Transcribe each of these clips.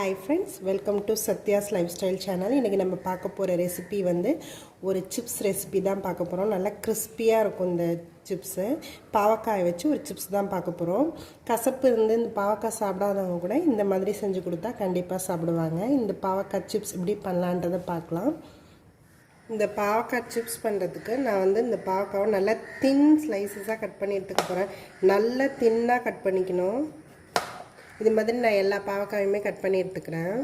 Hi friends, welcome to Sathya'sLifestyle Channel. இன்னைக்கு நம்ம பார்க்க போற ரெசிபி வந்து ஒரு சிப்ஸ் ரெசிபி தான் பார்க்க போறோம். நல்லா கிறிஸ்பியா இருக்கும் இந்த சிப்ஸ். பாவக்காய் வச்சு ஒரு சிப்ஸ் தான் பார்க்க போறோம். கசப்பு இருந்து இந்த பாவக்காய் சாப்பிடாதவங்க கூட இந்த மாதிரி செஞ்சு கொடுத்தா கண்டிப்பா சாப்பிடுவாங்க. இந்த பாவக்காய் சிப்ஸ் எப்படி பண்ணலாம்ன்றதை பார்க்கலாம். இந்த பாவக்காய் சிப்ஸ் பண்ணுறதுக்கு நான் வந்து இந்த பாவக்காவை நல்லா தின் ஸ்லைசஸாக கட் பண்ணி எடுத்துக்க போகிறேன். நல்லா தின்னாக கட் பண்ணிக்கணும். இது மாதிரி நான் எல்லா பாவக்காயுமே கட் பண்ணி எடுத்துக்கிறேன்.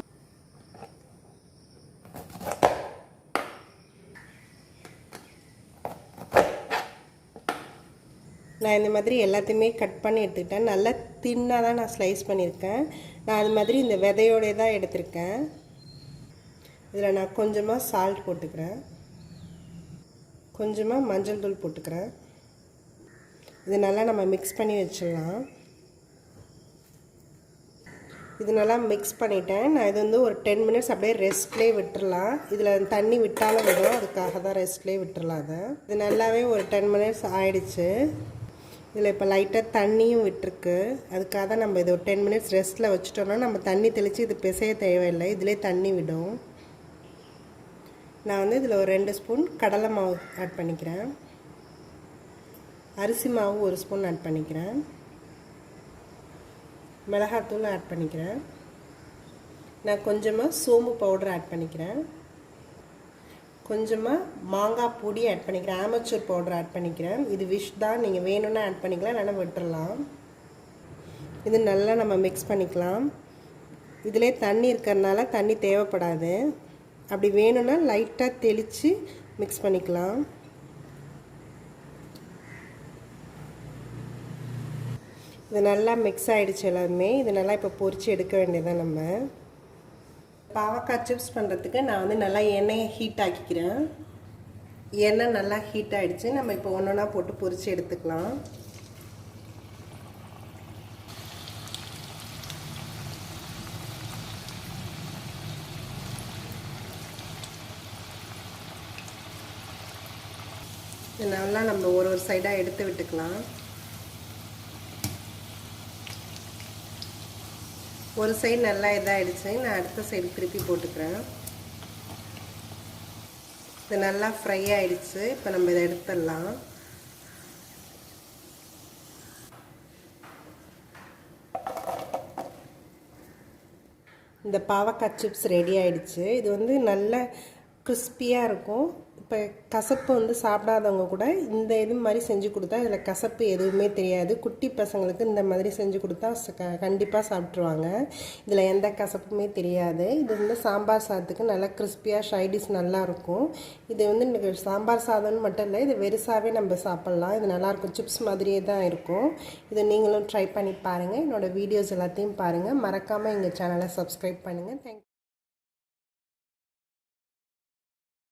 நான் இந்த மாதிரி எல்லாத்தையுமே கட் பண்ணி எடுத்துக்கிட்டேன். நல்லா தின்னாக தான் நான் ஸ்லைஸ் பண்ணியிருக்கேன். நான் அது மாதிரி இந்த விதையோடே தான் எடுத்திருக்கேன். இதில் நான் கொஞ்சமாக சால்ட் போட்டுக்கிறேன், கொஞ்சமாக மஞ்சள் தூள் போட்டுக்கிறேன். இது நல்லா நம்ம மிக்ஸ் பண்ணி வச்சிடலாம். இது நல்லா மிக்ஸ் பண்ணிட்டேன். நான் இது வந்து ஒரு 10 மினிட்ஸ் அப்படியே ரெஸ்ட்லேயே விட்டுடலாம். இதில் தண்ணி விட்டாலும் விடும், அதுக்காக தான் ரெஸ்ட்லேயே விட்டுடலாம். அதை இது நல்லாவே ஒரு 10 மினிட்ஸ் ஆயிடுச்சு. இதில் இப்போ லைட்டாக தண்ணியும் விட்டுருக்கு. அதுக்காக தான் நம்ம இது ஒரு 10 மினிட்ஸ் ரெஸ்ட்டில் வச்சுட்டோம்னா நம்ம தண்ணி தெளித்து இது பிசைய தேவையில்லை, இதிலே தண்ணி விடும். நான் வந்து இதில் ஒரு 2 ஸ்பூன் கடலை மாவு ஆட் பண்ணிக்கிறேன். அரிசி மாவு 1 ஸ்பூன் ஆட் பண்ணிக்கிறேன். மிளகாத்தூள் ஆட் பண்ணிக்கிறேன். நான் கொஞ்சமாக சோம்பு பவுடர் ஆட் பண்ணிக்கிறேன். கொஞ்சமாக மாங்காய் பொடி ஆட் பண்ணிக்கிறேன். ஆமச்சூர் பவுடர் ஆட் பண்ணிக்கிறேன். இது விஷ் தான், நீங்கள் வேணும்னா ஆட் பண்ணிக்கலாம், இல்லைன்னா விட்டுறலாம். இது நல்லா நம்ம மிக்ஸ் பண்ணிக்கலாம். இதிலே தண்ணி இருக்கிறதுனால தண்ணி தேவைப்படாது. அப்படி வேணும்னா லைட்டாக தெளித்து மிக்ஸ் பண்ணிக்கலாம். இது நல்லா மிக்ஸ் ஆகிடுச்சு எல்லாருமே. இது நல்லா இப்போ பொரித்து எடுக்க வேண்டியதான். நம்ம பாவக்காய் சிப்ஸ் பண்ணுறதுக்கு நான் வந்து நல்லா எண்ணெயை ஹீட் ஆக்கிக்கிறேன். எண்ணெய் நல்லா ஹீட் ஆகிடுச்சு. நம்ம இப்போ ஒன்று ஒன்றா போட்டு பொரித்து எடுத்துக்கலாம். இது நல்லா நம்ம ஒரு சைடாக எடுத்து விட்டுக்கலாம். ஒரு சைடு நல்லா இதாகிடுச்சு. நான் அடுத்த சைடு திருப்பி போட்டுக்கிறேன். இது நல்லா ஃப்ரை ஆகிடுச்சு. இப்போ நம்ம இதை எடுத்துடலாம். இந்த பாவக்காய் சிப்ஸ் ரெடி ஆகிடுச்சு. இது வந்து நல்ல கிறிஸ்பியாக இருக்கும். இப்போ கசப்பு வந்து சாப்பிடாதவங்க கூட இந்த இது மாதிரி செஞ்சு கொடுத்தா இதில் கசப்பு எதுவுமே தெரியாது. குட்டி பசங்களுக்கு இந்த மாதிரி செஞ்சு கொடுத்தா கண்டிப்பாக சாப்பிட்ருவாங்க. இதில் எந்த கசப்புமே தெரியாது. இது வந்து சாம்பார் சாதத்துக்கு நல்லா கிறிஸ்பியாக ஷைடிஷ் நல்லாயிருக்கும். இது வந்து எனக்கு சாம்பார் சாதம்னு மட்டும் இல்லை, இது வெறுசாகவே நம்ம சாப்பிட்லாம். இது நல்லாயிருக்கும், சிப்ஸ் மாதிரியே தான் இருக்கும். இதை நீங்களும் ட்ரை பண்ணி பாருங்கள். என்னோடய வீடியோஸ் எல்லாத்தையும் பாருங்கள். மறக்காமல் எங்கள் சேனலை சப்ஸ்கிரைப் பண்ணுங்கள். தேங்க்யூ.